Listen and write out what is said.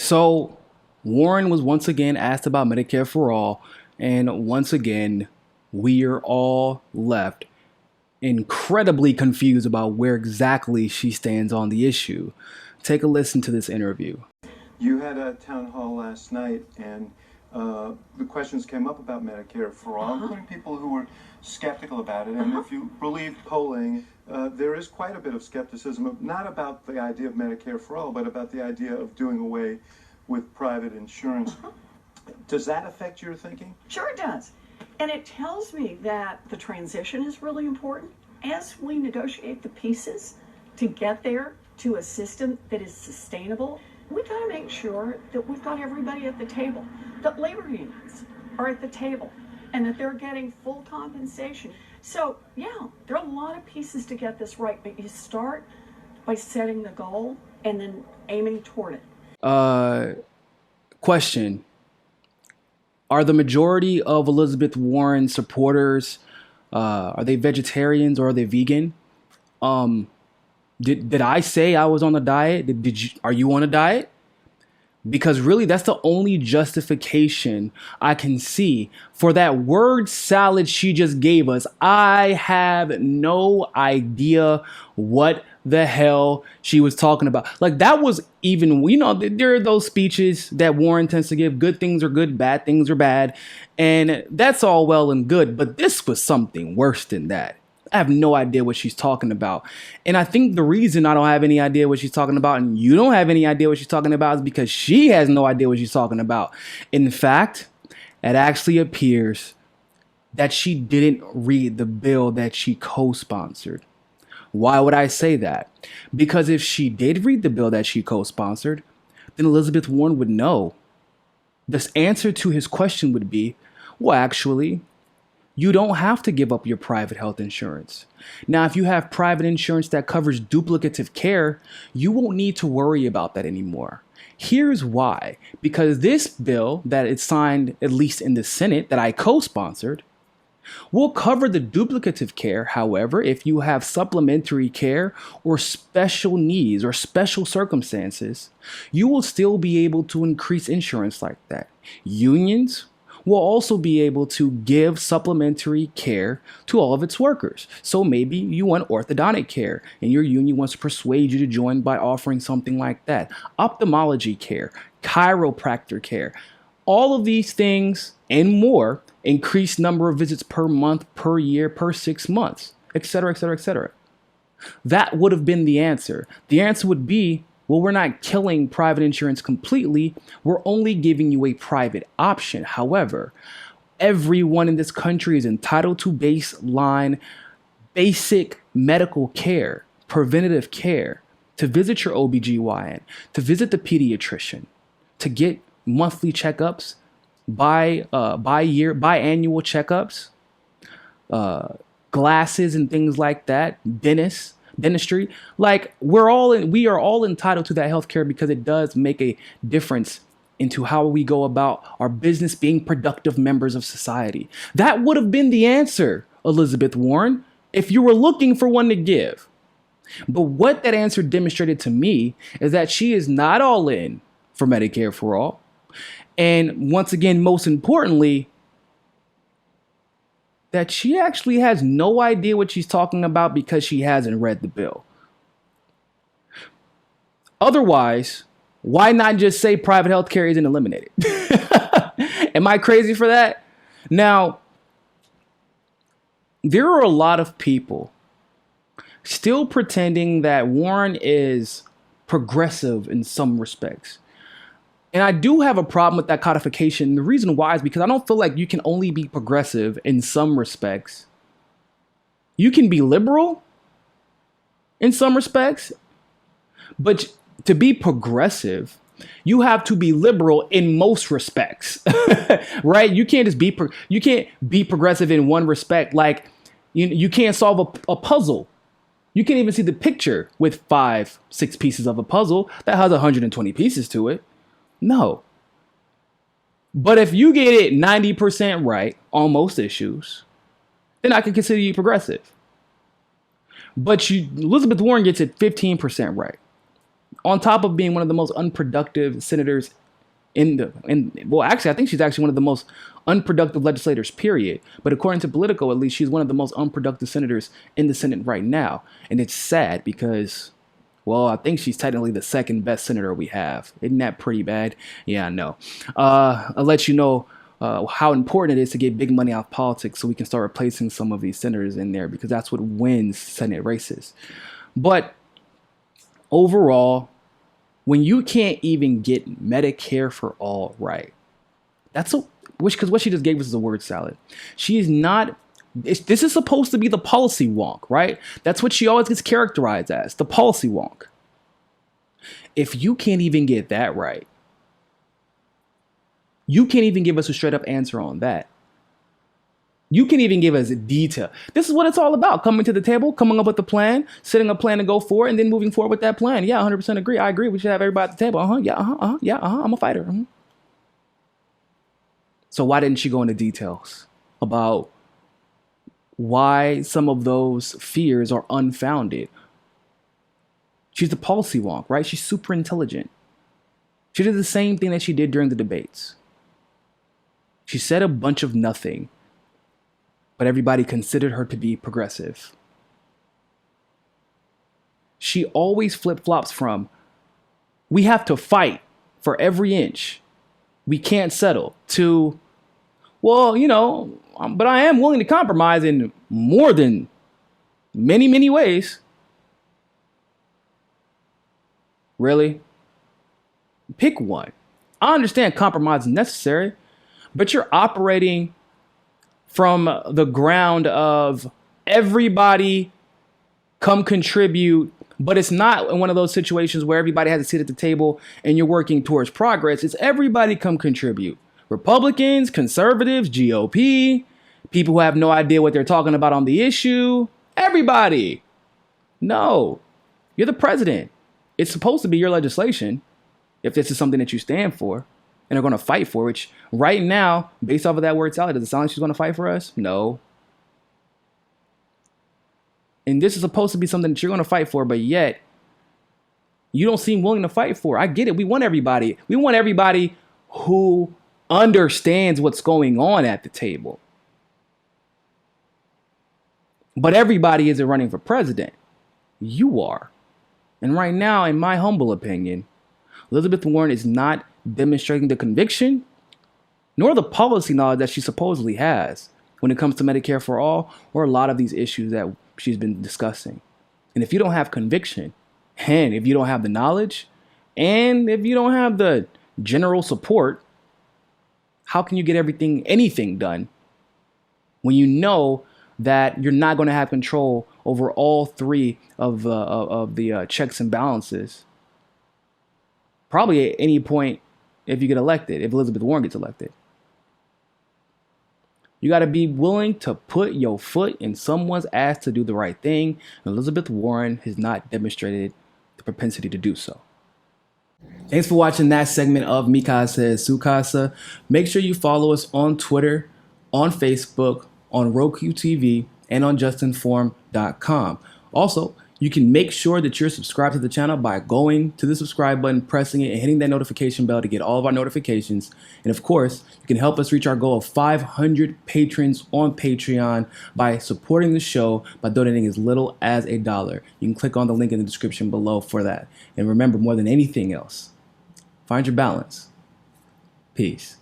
So Warren was once again asked about Medicare for all, and once again, we are all left incredibly confused about where exactly she stands on the issue. Take a listen to this interview. You had a town hall last night, and the questions came up about Medicare for all, including people who were skeptical about it. And if you believe polling, there is quite a bit of skepticism, not about the idea of Medicare for all, but about the idea of doing away with private insurance. Does that affect your thinking? Sure it does. And it tells me that the transition is really important. As we negotiate the pieces to get there to a system that is sustainable, we got to make sure that we've got everybody at the table, that labor unions are at the table, and that they're getting full compensation. So, yeah, there are a lot of pieces to get this right, but you start by setting the goal and then aiming toward it. Question. Are the majority of Elizabeth Warren supporters, are they vegetarians or are they vegan? Did I say I was on a diet? Are you on a diet? Because really, that's the only justification I can see for that word salad she just gave us. I have no idea what the hell she was talking about. Like, that was even, there are those speeches that Warren tends to give. Good things are good, bad things are bad. And that's all well and good. But this was something worse than that. I have no idea what she's talking about. And I think the reason I don't have any idea what she's talking about and you don't have any idea what she's talking about is because she has no idea what she's talking about. In fact, it actually appears that she didn't read the bill that she co-sponsored. Why would I say that? Because if she did read the bill that she co-sponsored, then Elizabeth Warren would know. This answer to his question would be, well, actually, you don't have to give up your private health insurance. Now, if you have private insurance that covers duplicative care, you won't need to worry about that anymore. Here's why. Because this bill that is signed, at least in the Senate, that I co-sponsored, will cover the duplicative care. However, if you have supplementary care or special needs or special circumstances, you will still be able to increase insurance like that. Unions will also be able to give supplementary care to all of its workers. So maybe you want orthodontic care and your union wants to persuade you to join by offering something like that. Ophthalmology care, chiropractor care, all of these things and more, increased number of visits per month, per year, per 6 months, etc., etc., etc. That would have been the answer. The answer would be, well, we're not killing private insurance completely. We're only giving you a private option. However, everyone in this country is entitled to baseline, basic medical care, preventative care, to visit your OBGYN, to visit the pediatrician, to get monthly checkups, biannual checkups, glasses and things like that, dentistry. Like, we are all entitled to that healthcare because it does make a difference into how we go about our business, being productive members of society. That would have been the answer, Elizabeth Warren, if you were looking for one to give. But what that answer demonstrated to me is that she is not all in for Medicare for all. And once again, most importantly, that she actually has no idea what she's talking about because she hasn't read the bill. Otherwise, why not just say private health care isn't eliminated? Am I crazy for that? Now, there are a lot of people still pretending that Warren is progressive in some respects. And I do have a problem with that codification. The reason why is because I don't feel like you can only be progressive in some respects. You can be liberal in some respects, but to be progressive, you have to be liberal in most respects, right? You can't just be progressive in one respect. Like, you can't solve a puzzle. You can't even see the picture with 5-6 pieces of a puzzle that has 120 pieces to it. No. But if you get it 90% right on most issues, then I can consider you progressive. But Elizabeth Warren gets it 15% right. On top of being one of the most unproductive senators Well, actually, I think she's actually one of the most unproductive legislators, period. But according to Politico, at least, she's one of the most unproductive senators in the Senate right now. And it's sad because, well, I think she's technically the second best senator we have. Isn't that pretty bad? Yeah, I know. I'll let you know how important it is to get big money out of politics so we can start replacing some of these senators in there, because that's what wins Senate races. But overall, when you can't even get Medicare for all right, because what she just gave us is a word salad. She is not, this is supposed to be the policy wonk, right? That's what she always gets characterized as, the policy wonk. If you can't even get that right, you can't even give us a straight up answer on that. You can even give us detail. This is what it's all about. Coming to the table, coming up with a plan, setting a plan to go forward, and then moving forward with that plan. Yeah, 100% agree. I agree. We should have everybody at the table. Yeah, I'm a fighter. So why didn't she go into details about why some of those fears are unfounded? She's the policy wonk, right? She's super intelligent. She did the same thing that she did during the debates. She said a bunch of nothing, but everybody considered her to be progressive. She always flip-flops from, we have to fight for every inch, we can't settle, to, well, but I am willing to compromise in more than many, many ways. Really? Pick one. I understand compromise is necessary, but you're operating from the ground of everybody come contribute, but it's not in one of those situations where everybody has to sit at the table and you're working towards progress. It's everybody come contribute. Republicans, conservatives, GOP, people who have no idea what they're talking about on the issue. Everybody. No, you're the president. It's supposed to be your legislation if this is something that you stand for and are going to fight for, which right now, based off of that word salad, does it sound like she's going to fight for us? No. And this is supposed to be something that you're going to fight for, but yet you don't seem willing to fight for. I get it. We want everybody. We want everybody who understands what's going on at the table. But everybody isn't running for president. You are. And right now, in my humble opinion, Elizabeth Warren is not demonstrating the conviction nor the policy knowledge that she supposedly has when it comes to Medicare for all or a lot of these issues that she's been discussing. And if you don't have conviction, and if you don't have the knowledge, and if you don't have the general support, how can you get anything done when you know that you're not going to have control over all three of the checks and balances? Probably at any point if you get elected, if Elizabeth Warren gets elected. You got to be willing to put your foot in someone's ass to do the right thing. And Elizabeth Warren has not demonstrated the propensity to do so. Thanks for watching that segment of Mi Casa es Su Casa. Make sure you follow us on Twitter, on Facebook, on Roku TV, and on JustNForm.com. Also, you can make sure that you're subscribed to the channel by going to the subscribe button, pressing it, and hitting that notification bell to get all of our notifications. And of course, you can help us reach our goal of 500 patrons on Patreon by supporting the show by donating as little as $1. You can click on the link in the description below for that. And remember, more than anything else, find your balance. Peace.